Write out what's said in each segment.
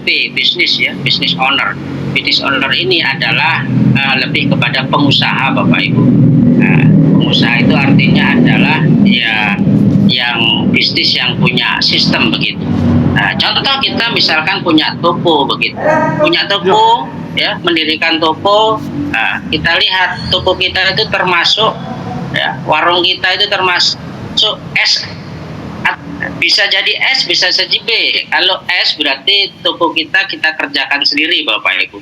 B, bisnis ya, business owner. Business owner ini adalah lebih kepada pengusaha, Bapak Ibu. Nah, pengusaha itu artinya adalah ya yang bisnis yang punya sistem begitu. Nah, contoh kita misalkan punya toko begitu, punya toko ya, mendirikan toko. Nah, kita lihat toko kita itu termasuk ya, warung kita itu termasuk S, bisa jadi S, bisa jadi B. Kalau S berarti toko kita kerjakan sendiri, Bapak Ibu.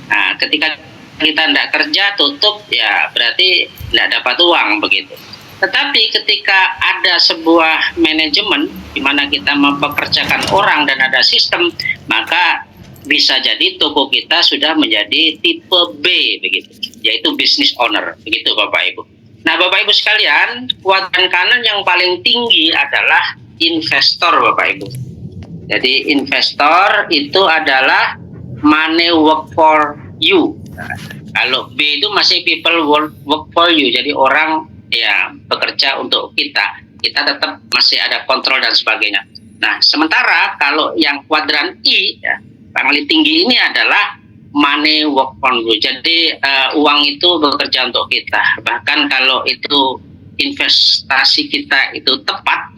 Nah, ketika kita tidak kerja, tutup, ya berarti tidak dapat uang begitu. Tetapi ketika ada sebuah manajemen di mana kita mempekerjakan orang dan ada sistem, maka bisa jadi toko kita sudah menjadi tipe B begitu, yaitu business owner begitu, Bapak Ibu. Nah, Bapak Ibu sekalian, kuadran kanan yang paling tinggi adalah investor, Bapak Ibu. Jadi investor itu adalah money work for you. Nah, kalau B itu masih people work for you. Jadi orang ya bekerja untuk kita. Kita tetap masih ada kontrol dan sebagainya. Nah, sementara kalau yang kuadran I ya, paling tinggi ini adalah money work for you. Jadi uang itu bekerja untuk kita. Bahkan kalau itu investasi kita itu tepat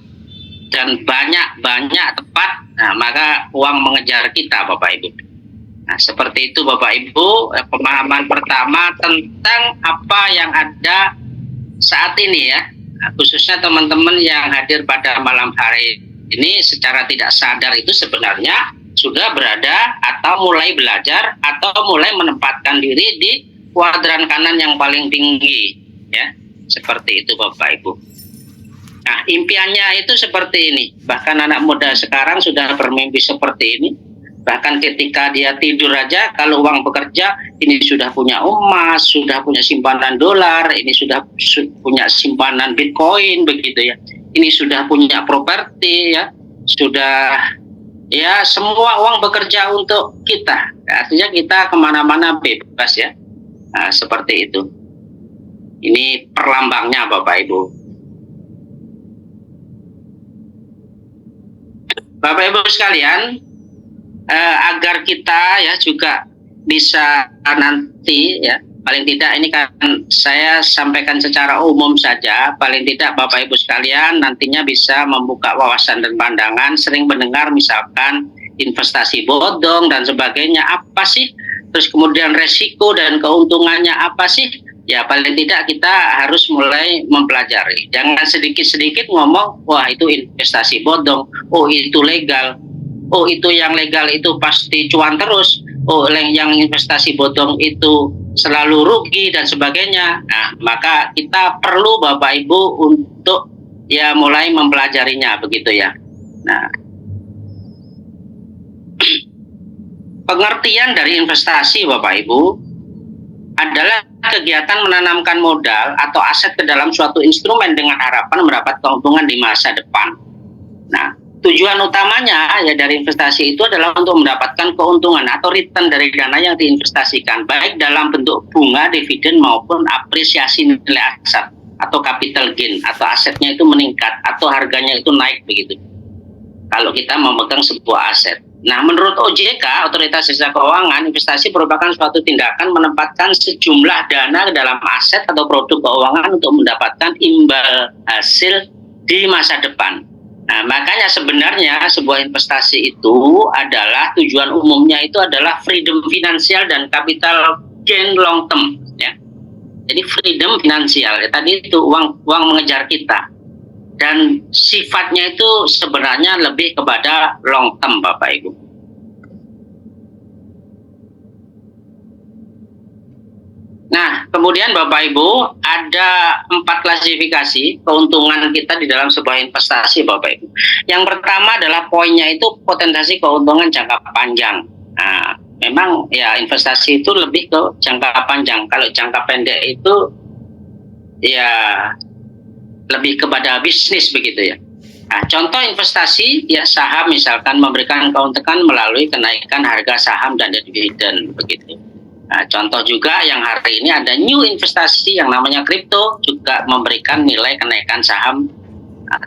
dan banyak tepat, nah, maka uang mengejar kita, Bapak Ibu. Nah, seperti itu, Bapak Ibu, pemahaman pertama tentang apa yang ada saat ini ya. Nah, khususnya teman-teman yang hadir pada malam hari ini secara tidak sadar itu sebenarnya sudah berada atau mulai belajar atau mulai menempatkan diri di kuadran kanan yang paling tinggi ya. Seperti itu, Bapak Ibu. Nah, impiannya itu seperti ini. Bahkan anak muda sekarang sudah bermimpi seperti ini. Bahkan ketika dia tidur aja, kalau uang bekerja, ini sudah punya emas, sudah punya simpanan dolar, ini sudah punya simpanan Bitcoin, begitu ya. Ini sudah punya properti ya, sudah ya semua uang bekerja untuk kita. Artinya kita kemana-mana bebas ya. Nah, seperti itu. Ini perlambangnya, Bapak Ibu. Bapak Ibu sekalian, agar kita ya juga bisa nanti ya, paling tidak ini kan saya sampaikan secara umum saja, paling tidak Bapak Ibu sekalian nantinya bisa membuka wawasan dan pandangan, sering mendengar misalkan investasi bodong dan sebagainya, apa sih, terus kemudian resiko dan keuntungannya apa sih, ya paling tidak kita harus mulai mempelajari. Jangan sedikit-sedikit ngomong, wah itu investasi bodong, oh itu legal, oh itu yang legal itu pasti cuan terus, oh yang investasi bodong itu selalu rugi dan sebagainya. Nah, maka kita perlu Bapak Ibu untuk ya mulai mempelajarinya begitu ya. Nah, pengertian dari investasi Bapak Ibu adalah kegiatan menanamkan modal atau aset ke dalam suatu instrumen dengan harapan mendapat keuntungan di masa depan. Nah, tujuan utamanya ya dari investasi itu adalah untuk mendapatkan keuntungan atau return dari dana yang diinvestasikan, baik dalam bentuk bunga, dividen maupun apresiasi nilai aset atau capital gain, atau asetnya itu meningkat atau harganya itu naik begitu. Kalau kita memegang sebuah aset. Nah, menurut OJK, Otoritas Jasa Keuangan, investasi merupakan suatu tindakan menempatkan sejumlah dana ke dalam aset atau produk keuangan untuk mendapatkan imbal hasil di masa depan. Nah, makanya sebenarnya sebuah investasi itu adalah tujuan umumnya itu adalah freedom finansial dan capital gain long term ya. Jadi freedom finansial ya, tadi itu uang mengejar kita. Dan sifatnya itu sebenarnya lebih kepada long term, Bapak Ibu. Nah, kemudian Bapak Ibu, ada 4 klasifikasi keuntungan kita di dalam sebuah investasi, Bapak Ibu. Yang pertama adalah poinnya itu potensi keuntungan jangka panjang. Nah, memang ya investasi itu lebih ke jangka panjang. Kalau jangka pendek itu ya lebih kepada bisnis begitu ya. Nah, contoh investasi ya saham misalkan memberikan keuntungan melalui kenaikan harga saham dan dividen begitu. Nah, contoh juga yang hari ini ada new investasi yang namanya kripto juga memberikan nilai kenaikan saham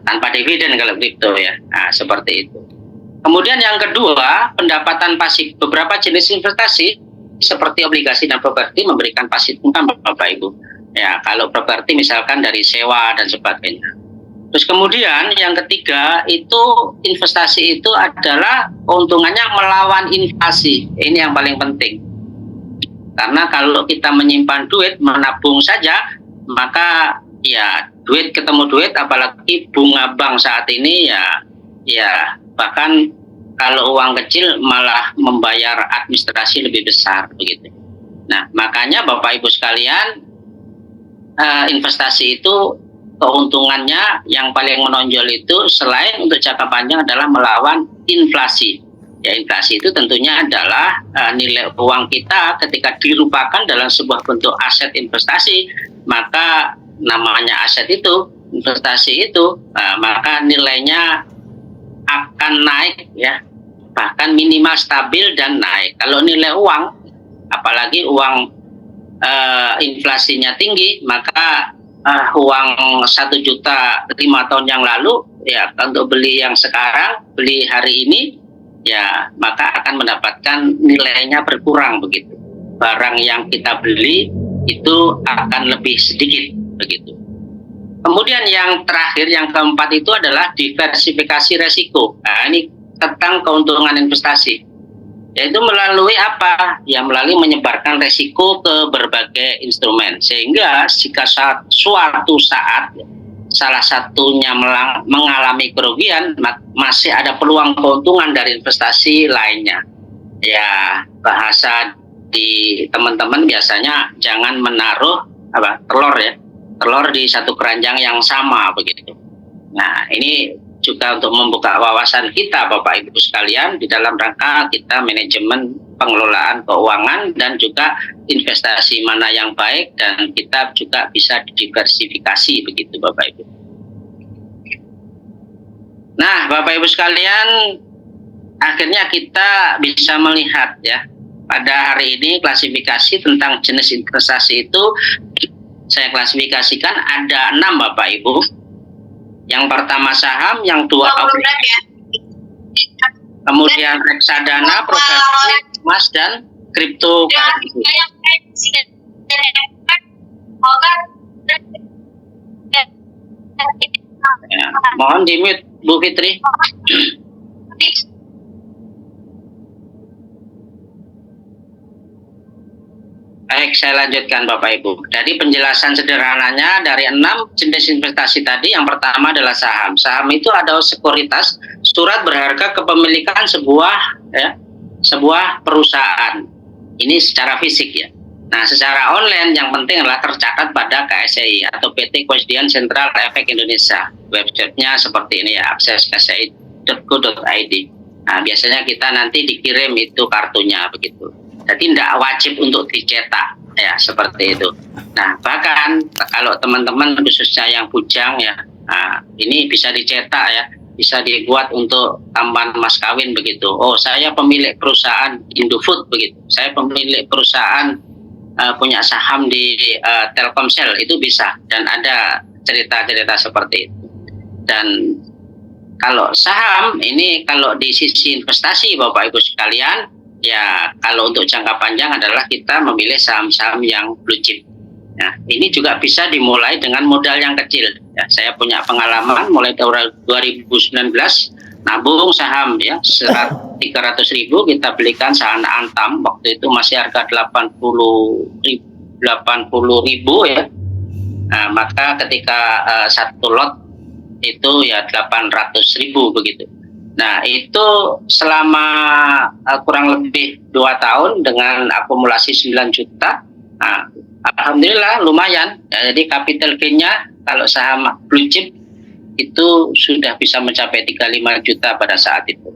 tanpa dividen kalau kripto ya. Nah, seperti itu. Kemudian yang kedua, pendapatan pasif. Beberapa jenis investasi seperti obligasi dan properti memberikan pasif income, Bapak Ibu. Ya, kalau properti misalkan dari sewa dan sebagainya. Terus kemudian yang ketiga itu investasi itu adalah keuntungannya melawan inflasi. Ini yang paling penting. Karena kalau kita menyimpan duit, menabung saja, maka ya duit ketemu duit, apalagi bunga bank saat ini ya bahkan kalau uang kecil malah membayar administrasi lebih besar begitu. Nah, makanya Bapak Ibu sekalian, investasi itu keuntungannya yang paling menonjol itu selain untuk jangka panjang adalah melawan inflasi. Ya, inflasi itu tentunya adalah nilai uang kita ketika dirupakan dalam sebuah bentuk aset investasi, maka namanya aset itu, investasi itu, maka nilainya akan naik ya, bahkan minimal stabil dan naik. Kalau nilai uang, apalagi uang inflasinya tinggi, maka uang 1 juta 5 tahun yang lalu ya untuk beli yang sekarang, beli hari ini ya maka akan mendapatkan nilainya berkurang begitu. Barang yang kita beli itu akan lebih sedikit begitu. Kemudian yang terakhir, yang keempat itu adalah diversifikasi resiko. Nah, ini tentang keuntungan investasi. Yaitu melalui apa? Ya melalui menyebarkan resiko ke berbagai instrumen. Sehingga jika suatu saat salah satunya mengalami kerugian, masih ada peluang keuntungan dari investasi lainnya. Ya, bahasa di teman-teman biasanya jangan menaruh telur di satu keranjang yang sama begitu. Nah, ini juga untuk membuka wawasan kita Bapak Ibu sekalian di dalam rangka kita manajemen pengelolaan keuangan dan juga investasi mana yang baik, dan kita juga bisa diversifikasi begitu Bapak Ibu. Nah, Bapak Ibu sekalian, akhirnya kita bisa melihat ya pada hari ini klasifikasi tentang jenis investasi itu saya klasifikasikan ada 6 Bapak Ibu. Yang pertama saham, yang dua obligasi, kemudian reksadana, properti, emas, dan cryptocurrency. Ya, mohon di-mute Bu Fitri. Baik, saya lanjutkan Bapak Ibu. Jadi penjelasan sederhananya dari 6 jenis investasi tadi, yang pertama adalah saham. Saham itu adalah sekuritas, surat berharga kepemilikan sebuah perusahaan. Ini secara fisik ya. Nah, secara online yang penting adalah tercatat pada KSEI atau PT Kemudian Sentral Efek Indonesia. Websitenya seperti ini ya, akses.ksi.go.id. Nah, biasanya kita nanti dikirim itu kartunya begitu. Jadi tidak wajib untuk dicetak ya, seperti itu. Nah, bahkan kalau teman-teman khususnya yang bujang ya, ini bisa dicetak ya, bisa dibuat untuk tambahan mas kawin begitu. Oh, saya pemilik perusahaan Indofood begitu. Saya pemilik perusahaan punya saham di Telkomsel, itu bisa, dan ada cerita-cerita seperti itu. Dan kalau saham ini, kalau di sisi investasi Bapak Ibu sekalian, ya kalau untuk jangka panjang adalah kita memilih saham-saham yang blue chip. Nah, ini juga bisa dimulai dengan modal yang kecil. Ya, saya punya pengalaman mulai tahun 2019 nabung saham ya 300.000 kita belikan saham Antam, waktu itu masih harga 80.000 ya. Nah, maka ketika satu lot itu ya 800.000 begitu. Nah, itu selama kurang lebih 2 tahun dengan akumulasi 9 juta. Nah, alhamdulillah lumayan. Ya, jadi capital gain-nya kalau saham blue chip itu sudah bisa mencapai 35 juta pada saat itu.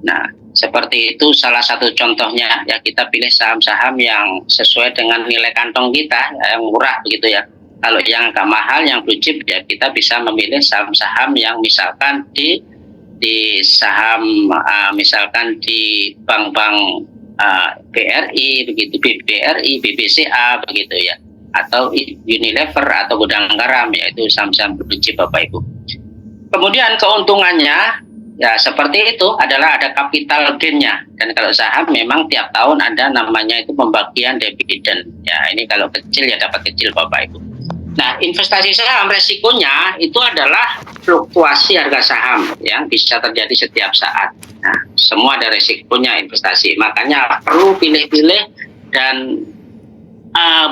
Nah, seperti itu salah satu contohnya ya, kita pilih saham-saham yang sesuai dengan nilai kantong kita, yang murah begitu ya. Kalau yang agak mahal, yang blue chip ya kita bisa memilih saham-saham yang misalkan di saham misalkan di bank-bank BRI begitu, BRI, BBCA begitu ya, atau Unilever atau Gudang Garam, yaitu saham-saham blue chip Bapak Ibu. Kemudian keuntungannya Ya, seperti itu adalah ada capital gain-nya. Dan kalau saham memang tiap tahun ada namanya itu pembagian dividen. Ya, ini kalau kecil ya dapat kecil Bapak Ibu. Nah, investasi saham resikonya itu adalah fluktuasi harga saham yang bisa terjadi setiap saat. Nah, semua ada resikonya investasi. Makanya perlu pilih-pilih dan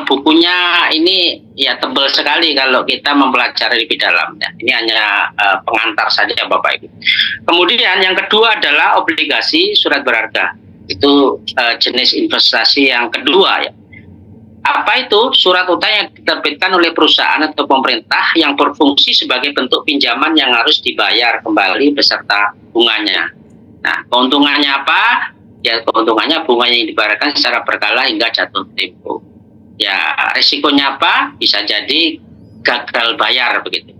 bukunya ini ya tebal sekali kalau kita mempelajari lebih dalam. Ya, ini hanya pengantar saja Bapak Ibu. Kemudian yang kedua adalah obligasi surat berharga. Itu jenis investasi yang kedua ya. Apa itu? Surat utang yang diterbitkan oleh perusahaan atau pemerintah yang berfungsi sebagai bentuk pinjaman yang harus dibayar kembali beserta bunganya. Nah, keuntungannya apa? Ya, keuntungannya bunga yang dibayarkan secara berkala hingga jatuh tempo. Ya, risikonya apa? Bisa jadi gagal bayar begitu.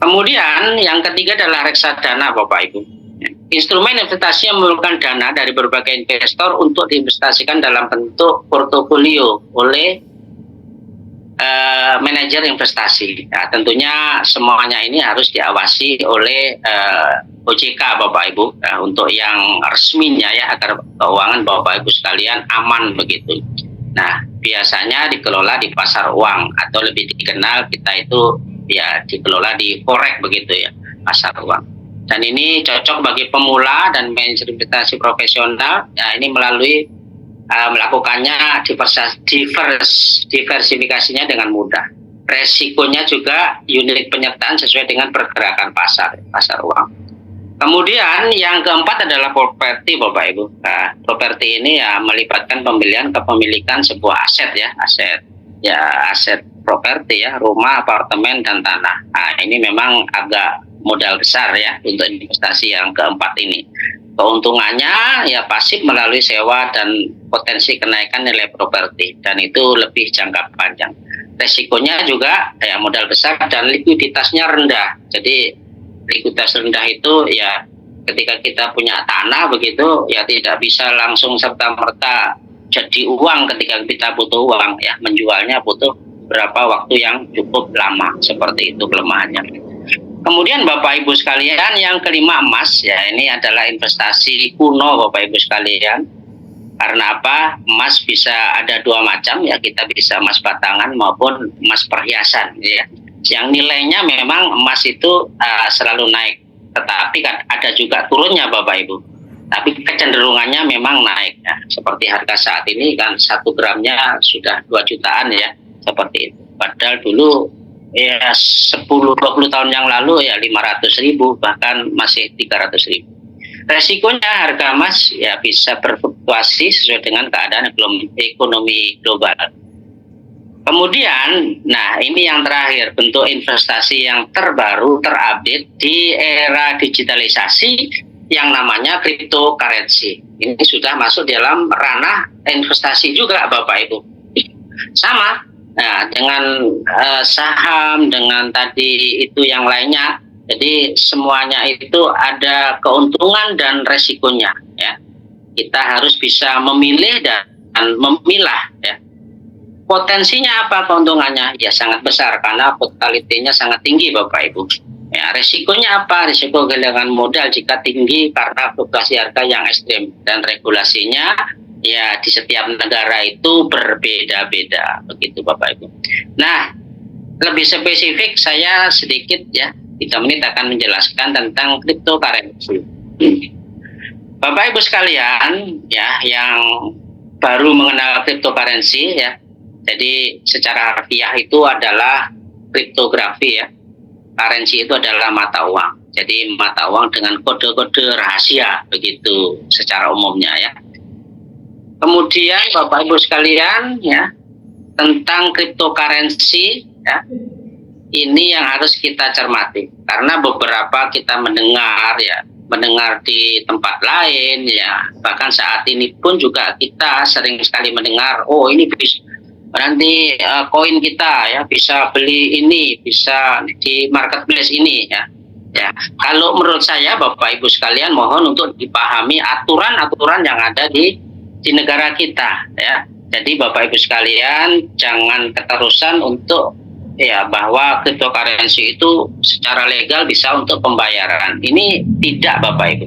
Kemudian yang ketiga adalah reksadana Bapak Ibu. Instrumen investasi yang memerlukan dana dari berbagai investor untuk diinvestasikan dalam bentuk portofolio oleh manajer investasi. Ya, tentunya semuanya ini harus diawasi oleh OJK Bapak Ibu untuk yang resminya ya, agar keuangan Bapak Ibu sekalian aman begitu. Nah, biasanya dikelola di pasar uang atau lebih dikenal kita itu ya dikelola di forex begitu ya, pasar uang. Dan ini cocok bagi pemula dan manajer investasi profesional. Ya, ini melalui melakukannya diversifikasinya dengan mudah. Resikonya juga unit penyertaan sesuai dengan pergerakan pasar uang. Kemudian yang keempat adalah properti Bapak Ibu. Nah, properti ini ya melibatkan pembelian kepemilikan sebuah aset aset properti ya, rumah, apartemen dan tanah. Nah, ini memang agak modal besar ya untuk investasi yang keempat ini. Keuntungannya ya pasif melalui sewa dan potensi kenaikan nilai properti, dan itu lebih jangka panjang. Resikonya juga ya modal besar dan likuiditasnya rendah. Jadi likuiditas rendah itu ya ketika kita punya tanah begitu ya tidak bisa langsung serta-merta jadi uang ketika kita butuh uang ya, menjualnya butuh berapa waktu yang cukup lama, seperti itu kelemahannya. Kemudian Bapak Ibu sekalian, yang kelima emas ya, ini adalah investasi kuno Bapak Ibu sekalian. Karena apa? Emas bisa ada dua macam ya, kita bisa emas batangan maupun emas perhiasan ya. Yang nilainya memang emas itu selalu naik, tetapi kan ada juga turunnya Bapak Ibu. Tapi kecenderungannya memang naik ya. Seperti harga saat ini kan 1 gramnya sudah 2 jutaan ya, seperti itu. Padahal dulu ya 10-20 tahun yang lalu ya 500.000 bahkan masih 300.000. Resikonya harga emas ya bisa berfluktuasi sesuai dengan keadaan ekonomi global. Kemudian, nah ini yang terakhir, bentuk investasi yang terbaru, terupdate di era digitalisasi yang namanya cryptocurrency. Ini sudah masuk dalam ranah investasi juga Bapak Ibu. Sama. Nah, dengan saham, dengan tadi itu yang lainnya, jadi semuanya itu ada keuntungan dan resikonya. Ya, kita harus bisa memilih dan memilah. Ya, potensinya apa keuntungannya? Ya sangat besar karena volatility-nya sangat tinggi, Bapak Ibu. Ya, resikonya apa? Risiko kehilangan modal jika tinggi karena fluktuasi harga yang ekstrim, dan regulasinya ya di setiap negara itu berbeda-beda begitu Bapak Ibu. Nah, lebih spesifik saya sedikit ya 3 menit akan menjelaskan tentang cryptocurrency. Bapak Ibu sekalian ya yang baru mengenal cryptocurrency ya. Jadi secara harfiah itu adalah kriptografi ya. Currency itu adalah mata uang. Jadi mata uang dengan kode-kode rahasia begitu secara umumnya ya. Kemudian Bapak Ibu sekalian ya, tentang cryptocurrency ya, ini yang harus kita cermati karena beberapa kita mendengar di tempat lain ya, bahkan saat ini pun juga kita sering sekali mendengar, oh ini nanti koin kita ya bisa beli ini, bisa di marketplace ini ya. Ya, kalau menurut saya Bapak Ibu sekalian mohon untuk dipahami aturan-aturan yang ada di negara kita ya. Jadi Bapak Ibu sekalian jangan keterusan untuk ya bahwa cryptocurrency itu secara legal bisa untuk pembayaran. Ini tidak, Bapak Ibu.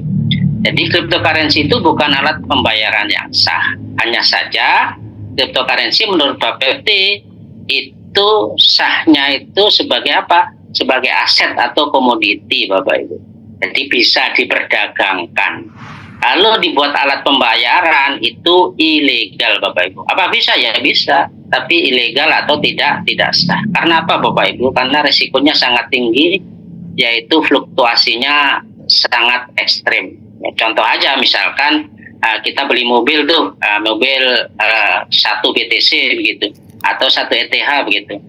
Jadi cryptocurrency itu bukan alat pembayaran yang sah. Hanya saja cryptocurrency menurut Bapepti itu sahnya itu sebagai apa? Sebagai aset atau komoditi, Bapak Ibu. Jadi bisa diperdagangkan. Kalau dibuat alat pembayaran itu ilegal, Bapak Ibu. Apa bisa? Ya bisa, tapi ilegal atau tidak sah. Karena apa, Bapak Ibu? Karena resikonya sangat tinggi, yaitu fluktuasinya sangat ekstrim. Ya, contoh aja misalkan kita beli mobil tuh, mobil 1 BTC begitu, atau 1 ETH begitu.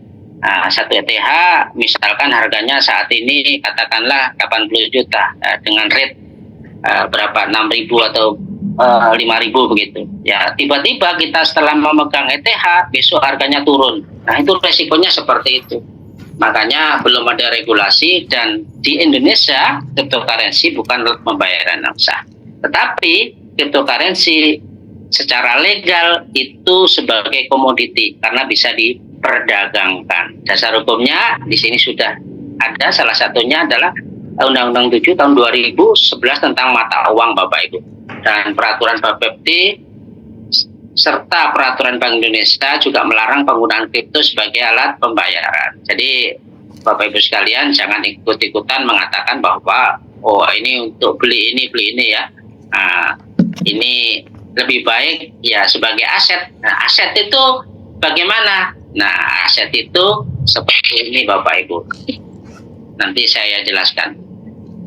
1 ETH misalkan harganya saat ini katakanlah 80 juta dengan rate berapa 6.000 atau 5.000 begitu. Ya, tiba-tiba kita setelah memegang ETH besok harganya turun. Nah, itu resikonya seperti itu. Makanya belum ada regulasi, dan di Indonesia cryptocurrency bukan pembayaran yang sah. Tetapi cryptocurrency secara legal itu sebagai komoditi karena bisa diperdagangkan. Dasar hukumnya di sini sudah ada, salah satunya adalah Undang-Undang 7 tahun 2011 tentang mata uang, Bapak Ibu. Dan peraturan Bapepti serta peraturan Bank Indonesia juga melarang penggunaan kripto sebagai alat pembayaran. Jadi Bapak Ibu sekalian jangan ikut-ikutan mengatakan bahwa oh ini untuk beli ini ya. Ini lebih baik ya sebagai aset. Nah, aset itu bagaimana? Nah, aset itu seperti ini, Bapak Ibu. Nanti saya jelaskan.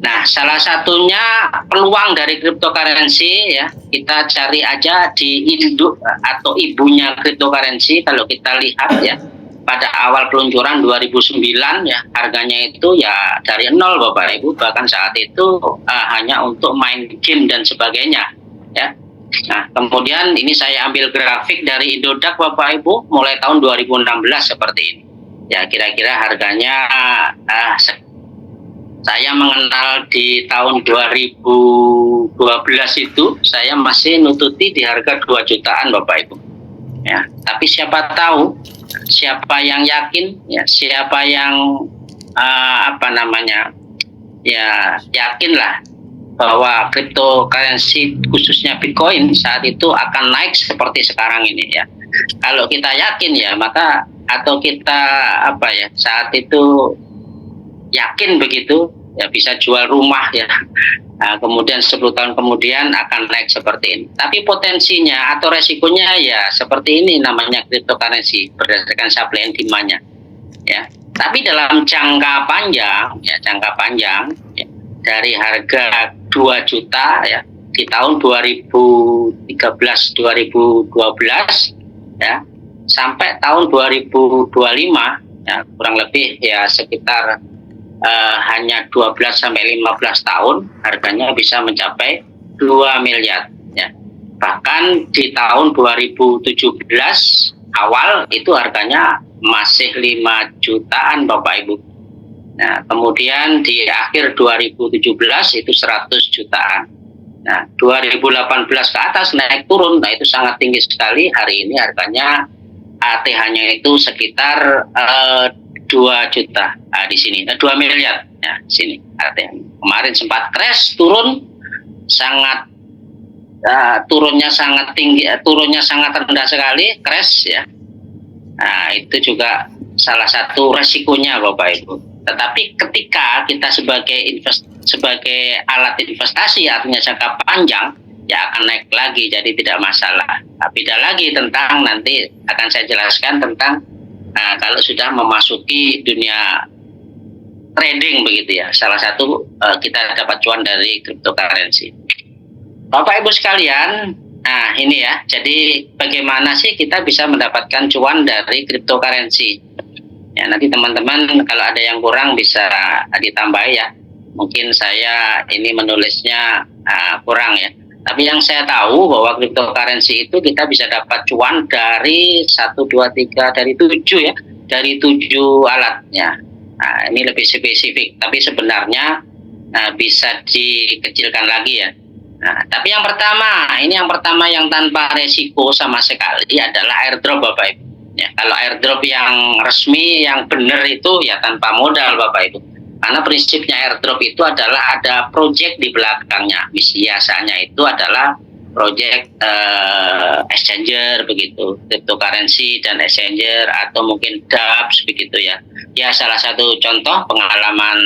Nah, salah satunya peluang dari cryptocurrency ya, kita cari aja di induk atau ibunya cryptocurrency. Kalau kita lihat ya, pada awal peluncuran 2009 ya, harganya itu ya dari nol, Bapak Ibu, bahkan saat itu hanya untuk main game dan sebagainya ya. Nah, kemudian ini saya ambil grafik dari Indodax, Bapak Ibu, mulai tahun 2016 seperti ini. Ya, kira-kira harganya saya mengenal di tahun 2012 itu saya masih nututi di harga 2 jutaan, Bapak Ibu. Ya, tapi siapa tahu, siapa yang yakin, ya siapa yang ya yakinlah bahwa cryptocurrency khususnya Bitcoin saat itu akan naik seperti sekarang ini ya. Kalau kita yakin ya maka, atau kita saat itu yakin begitu ya, bisa jual rumah ya. Nah, kemudian 10 tahun kemudian akan naik seperti ini. Tapi potensinya atau resikonya ya seperti ini, namanya cryptocurrency berdasarkan supply and demand-nya ya. Tapi dalam jangka panjang ya, dari harga 2 juta ya di tahun 2013 2012 ya sampai tahun 2025 ya, kurang lebih ya sekitar hanya 12 sampai 15 tahun harganya bisa mencapai 2 miliar ya. Bahkan di tahun 2017 awal itu harganya masih 5 jutaan, Bapak Ibu. Nah, kemudian di akhir 2017 itu 100 jutaan. Nah, 2018 ke atas naik turun. Nah, itu sangat tinggi sekali. Hari ini harganya ATH-nya itu sekitar 2 juta di sini, 2 miliar ya sini ATH. Kemarin sempat crash, turun sangat turunnya sangat tinggi, turunnya sangat rendah sekali, crash ya. Nah, itu juga salah satu resikonya, Bapak Ibu. Tetapi ketika kita sebagai alat investasi artinya jangka panjang ya akan naik lagi, jadi tidak masalah. Beda lagi tentang nanti akan saya jelaskan tentang kalau sudah memasuki dunia trading begitu ya. Salah satu kita dapat cuan dari cryptocurrency. Bapak Ibu sekalian, nah ini ya. Jadi bagaimana sih kita bisa mendapatkan cuan dari cryptocurrency? Ya, nanti teman-teman kalau ada yang kurang bisa ditambah ya. Mungkin saya ini menulisnya kurang ya. Tapi yang saya tahu bahwa cryptocurrency itu kita bisa dapat cuan dari 1, 2, 3, dari 7 ya. Dari 7 alatnya. Nah, ini lebih spesifik. Tapi sebenarnya bisa dikecilkan lagi ya. Nah, tapi yang pertama yang tanpa resiko sama sekali adalah airdrop, Bapak Ibu. Ya, kalau airdrop yang resmi, yang benar itu ya tanpa modal Bapak Ibu. Karena prinsipnya airdrop itu adalah ada project di belakangnya. Biasanya itu adalah project exchanger begitu, cryptocurrency dan exchanger atau mungkin dApps begitu ya. Ya salah satu contoh pengalaman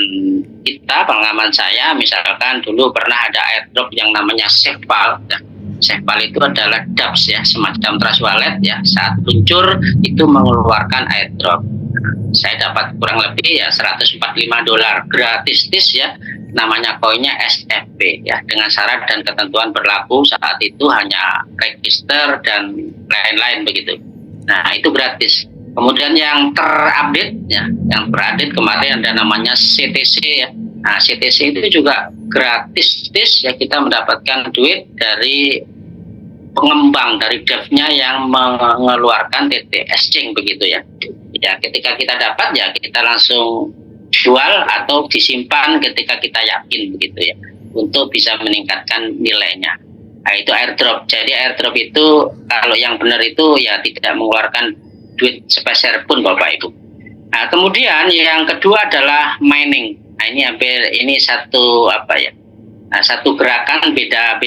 pengalaman saya, misalkan dulu pernah ada airdrop yang namanya SafePal. Ya. SafePal itu adalah dApps ya, semacam trust wallet ya. Saat luncur itu mengeluarkan airdrop. Saya dapat kurang lebih ya $145 gratis ya, namanya koinnya SFP ya, dengan syarat dan ketentuan berlaku saat itu hanya register dan lain-lain begitu. Nah itu gratis. Kemudian yang terupdate ya, yang terupdate kemarin ada namanya CTC ya. Nah CTC itu juga gratis ya, kita mendapatkan duit dari pengembang, dari devnya yang mengeluarkan TT exchange begitu ya. Ya ketika kita dapat ya kita langsung jual atau disimpan ketika kita yakin begitu ya, untuk bisa meningkatkan nilainya. Nah itu airdrop. Jadi airdrop itu kalau yang benar itu ya tidak mengeluarkan duit sepeser pun Bapak Ibu. Nah kemudian yang kedua adalah mining. Nah ini satu apa ya? Nah, satu gerakan beda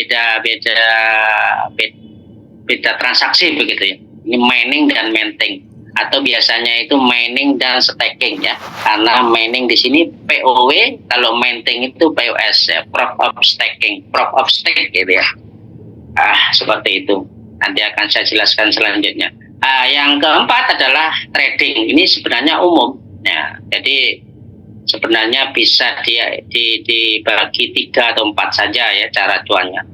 transaksi begitu ya. Ini mining dan minting, atau biasanya itu mining dan staking ya. Karena mining di sini POW, kalau minting itu POS ya, proof of stake gitu ya. Seperti itu. Nanti akan saya jelaskan selanjutnya. Yang keempat adalah trading. Ini sebenarnya umum ya. Jadi sebenarnya bisa dibagi 3 atau 4 saja ya cara cuannya.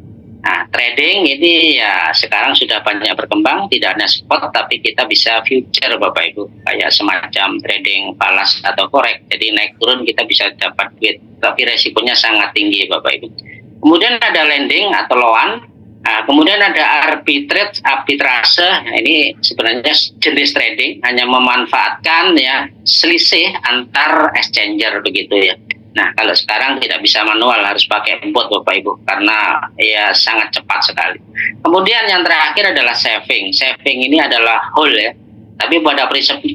Nah, trading ini ya sekarang sudah banyak berkembang, tidak hanya spot tapi kita bisa future Bapak Ibu, kayak semacam trading falas atau korek. Jadi naik turun kita bisa dapat duit, tapi resikonya sangat tinggi Bapak Ibu. Kemudian ada lending atau loan. Nah, kemudian ada arbitrase. Nah, ini sebenarnya jenis trading, hanya memanfaatkan ya selisih antar exchanger begitu ya. Nah, kalau sekarang tidak bisa manual, harus pakai bot Bapak Ibu, karena ya sangat cepat sekali. Kemudian yang terakhir adalah saving. Saving ini adalah whole ya, tapi pada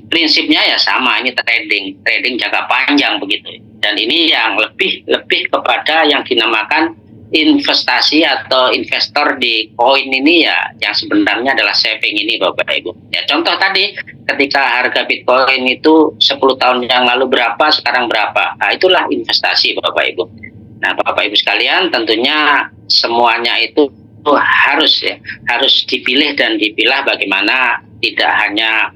prinsipnya ya sama, ini trading jangka panjang begitu. Dan ini yang lebih kepada yang dinamakan investasi atau investor di koin ini ya, yang sebenarnya adalah saving ini Bapak Ibu. Ya contoh tadi ketika harga Bitcoin itu 10 tahun yang lalu berapa, sekarang berapa. Nah, itulah investasi Bapak Ibu. Nah, Bapak Ibu sekalian, tentunya semuanya itu harus dipilih dan dipilah bagaimana tidak hanya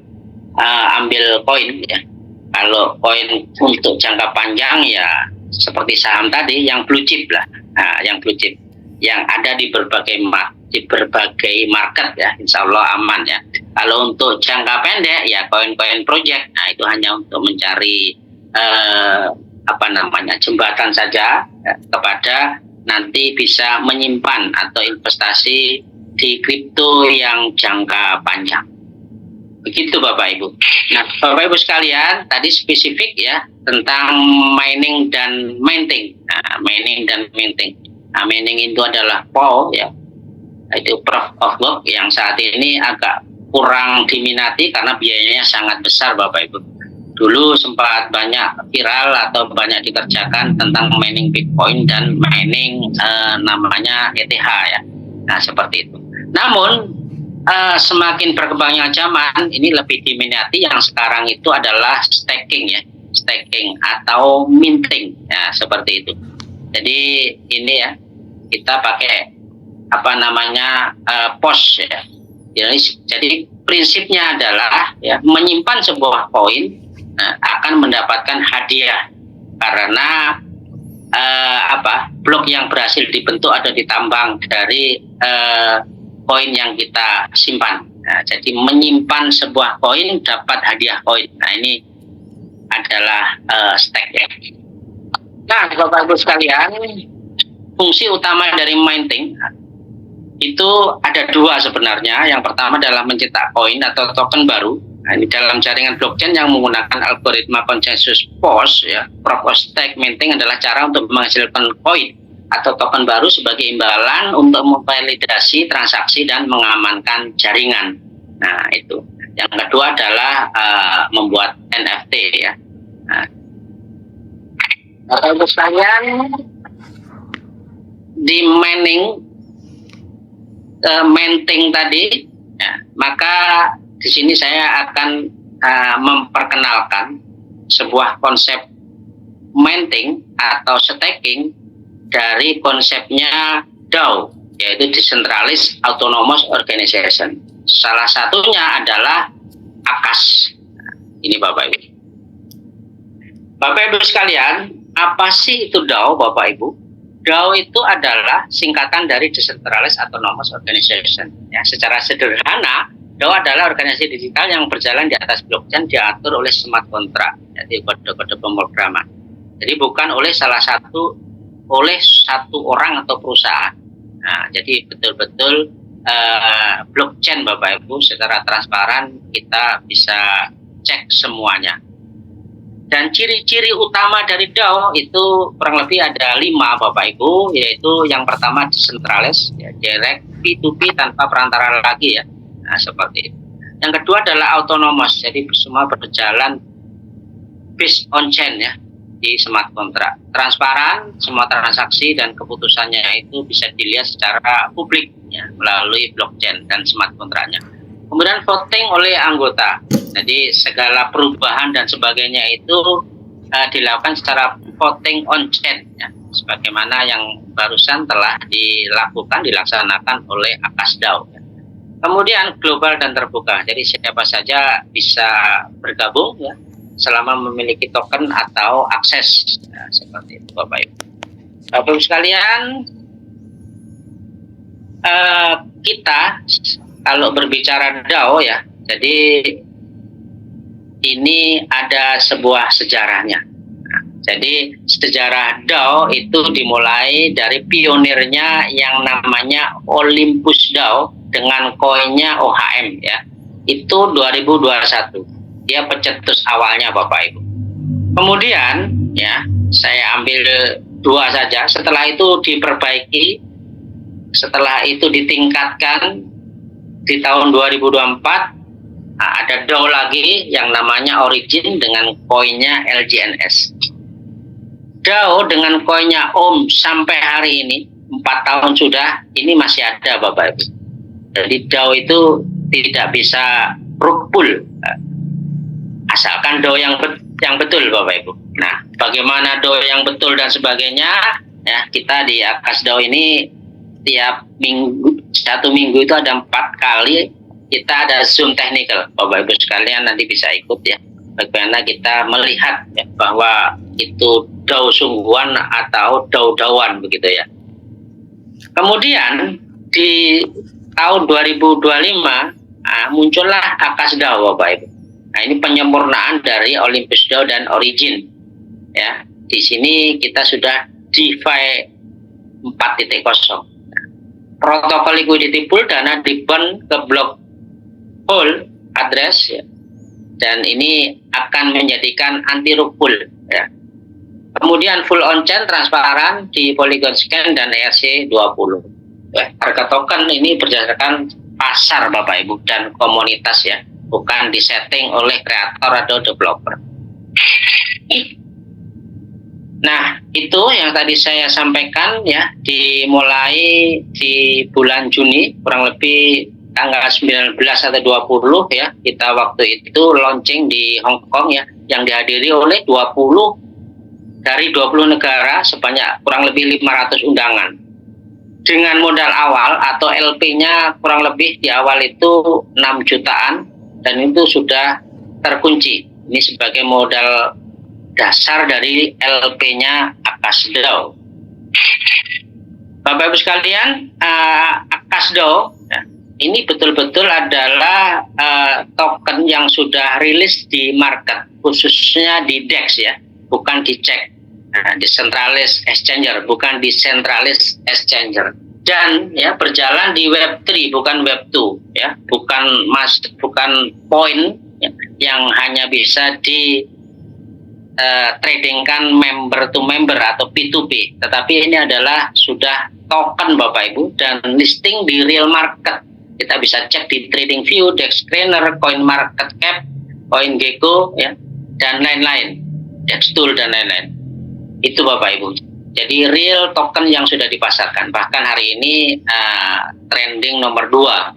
ambil koin ya. Kalau koin untuk jangka panjang ya seperti saham tadi yang blue chip lah. Nah, yang blue chip yang ada di berbagai market ya, insya Allah aman ya. Kalau untuk jangka pendek ya koin-koin project, nah itu hanya untuk mencari jembatan saja ya, kepada nanti bisa menyimpan atau investasi di kripto yang jangka panjang. Begitu Bapak Ibu. Nah Bapak Ibu sekalian, tadi spesifik ya tentang mining dan minting. Nah, mining dan minting. Nah, mining itu adalah POW ya, itu proof of work, yang saat ini agak kurang diminati karena biayanya sangat besar Bapak Ibu. Dulu sempat banyak viral atau banyak dikerjakan tentang mining Bitcoin dan mining namanya ETH ya. Nah seperti itu. Namun semakin berkembangnya zaman, ini lebih diminati yang sekarang itu adalah staking ya, staking atau minting ya, seperti itu. Jadi ini ya, kita pakai POS ya. Jadi prinsipnya adalah ya, menyimpan sebuah koin akan mendapatkan hadiah karena blok yang berhasil dibentuk atau ditambang dari koin yang kita simpan. Nah, jadi menyimpan sebuah koin dapat hadiah koin. Nah ini adalah stake ya. Nah Bapak Ibu sekalian, fungsi utama dari minting itu ada 2 sebenarnya. Yang pertama adalah mencetak koin atau token baru. Nah, ini dalam jaringan blockchain yang menggunakan algoritma konsensus POS ya, proof of stake minting adalah cara untuk menghasilkan koin atau token baru sebagai imbalan untuk memvalidasi transaksi dan mengamankan jaringan. Nah itu. Yang kedua adalah membuat NFT ya. Nah, Bapak Ibu sekalian, di minting tadi, ya, maka di sini saya akan memperkenalkan sebuah konsep minting atau staking dari konsepnya DAO, yaitu Decentralized Autonomous Organization. Salah satunya adalah AKAS. Ini Bapak Ibu. Bapak Ibu sekalian, apa sih itu DAO Bapak Ibu? DAO itu adalah singkatan dari Decentralized Autonomous Organization. Ya, secara sederhana, DAO adalah organisasi digital yang berjalan di atas blockchain diatur oleh smart contract, yaitu kode-kode pemrograman. Jadi bukan oleh satu orang atau perusahaan. Nah, jadi betul-betul blockchain Bapak Ibu secara transparan kita bisa cek semuanya. Dan ciri-ciri utama dari DAO itu kurang lebih ada 5 Bapak Ibu, yaitu yang pertama decentralized, ya, direct P2P tanpa perantara lagi ya. Nah, seperti itu. Yang kedua adalah autonomous, jadi semua berjalan based on chain ya, di smart contract. Transparan, semua transaksi dan keputusannya itu bisa dilihat secara publik ya, melalui blockchain dan smart contractnya. Kemudian voting oleh anggota. Jadi segala perubahan dan sebagainya itu dilakukan secara voting on chain ya, sebagaimana yang barusan telah dilaksanakan oleh AKAS DAO. Ya. Kemudian global dan terbuka. Jadi siapa saja bisa bergabung ya, selama memiliki token atau akses ya, seperti itu Bapak Ibu. Bapak Ibu sekalian, kita kalau berbicara DAO ya, jadi ini ada sebuah sejarahnya. Nah, jadi sejarah DAO itu dimulai dari pionirnya yang namanya Olympus DAO dengan koinnya OHM ya. Itu 2021. Dia pencetus awalnya Bapak Ibu. Kemudian ya, saya ambil 2 saja. Setelah itu diperbaiki, setelah itu ditingkatkan di tahun 2024 ada DAO lagi yang namanya Origin dengan koinnya LGNS. DAO dengan koinnya OM sampai hari ini 4 tahun sudah, ini masih ada Bapak Ibu. Jadi DAO itu tidak bisa rug-pull, asalkan DAO yang betul Bapak Ibu. Nah, bagaimana DAO yang betul dan sebagainya ya, kita di AKAS DAO ini tiap minggu, 1 minggu itu ada 4 kali kita ada Zoom technical. Bapak Ibu sekalian nanti bisa ikut ya, bagaimana kita melihat ya, bahwa itu DAO sungguhan atau DAO-DAOan begitu ya. Kemudian di tahun 2025 muncullah AKAS DAO Bapak Ibu. Nah, ini penyempurnaan dari Olympus DAO dan Origin ya. Di sini kita sudah DeFi 4.0. Protokol liquidity pool, dana di-bond ke blok pool address ya. Dan ini akan menjadikan anti rug pull ya. Kemudian full on chain, transparan di Polygon Scan dan ERC 20 ya. Harga token ini berdasarkan pasar Bapak Ibu dan komunitas ya, bukan disetting oleh kreator atau developer. Nah, itu yang tadi saya sampaikan ya, dimulai di bulan Juni, kurang lebih tanggal 19 atau 20 ya, kita waktu itu launching di Hong Kong ya, yang dihadiri oleh 20 negara sebanyak kurang lebih 500 undangan. Dengan modal awal atau LP-nya kurang lebih di awal itu 6 jutaan dan itu sudah terkunci. Ini sebagai modal dasar dari LP-nya AKAS DAO. Bapak Ibu sekalian, AKAS DAO ya, ini betul-betul adalah token yang sudah rilis di market, khususnya di DEX ya, bukan di CEX, Decentralized Exchanger, bukan di Centralized Exchanger. Dan ya berjalan di Web3 bukan Web2 ya, bukan poin ya, yang hanya bisa di tradingkan member to member atau P2P, tetapi ini adalah sudah token Bapak Ibu dan listing di real market Kita bisa cek di TradingView, DexScreener, CoinMarketCap, CoinGecko, ya, dan lain-lain, DexTool dan lain-lain. Itu Bapak Ibu. Jadi real token yang sudah dipasarkan. Bahkan hari ini trending nomor 2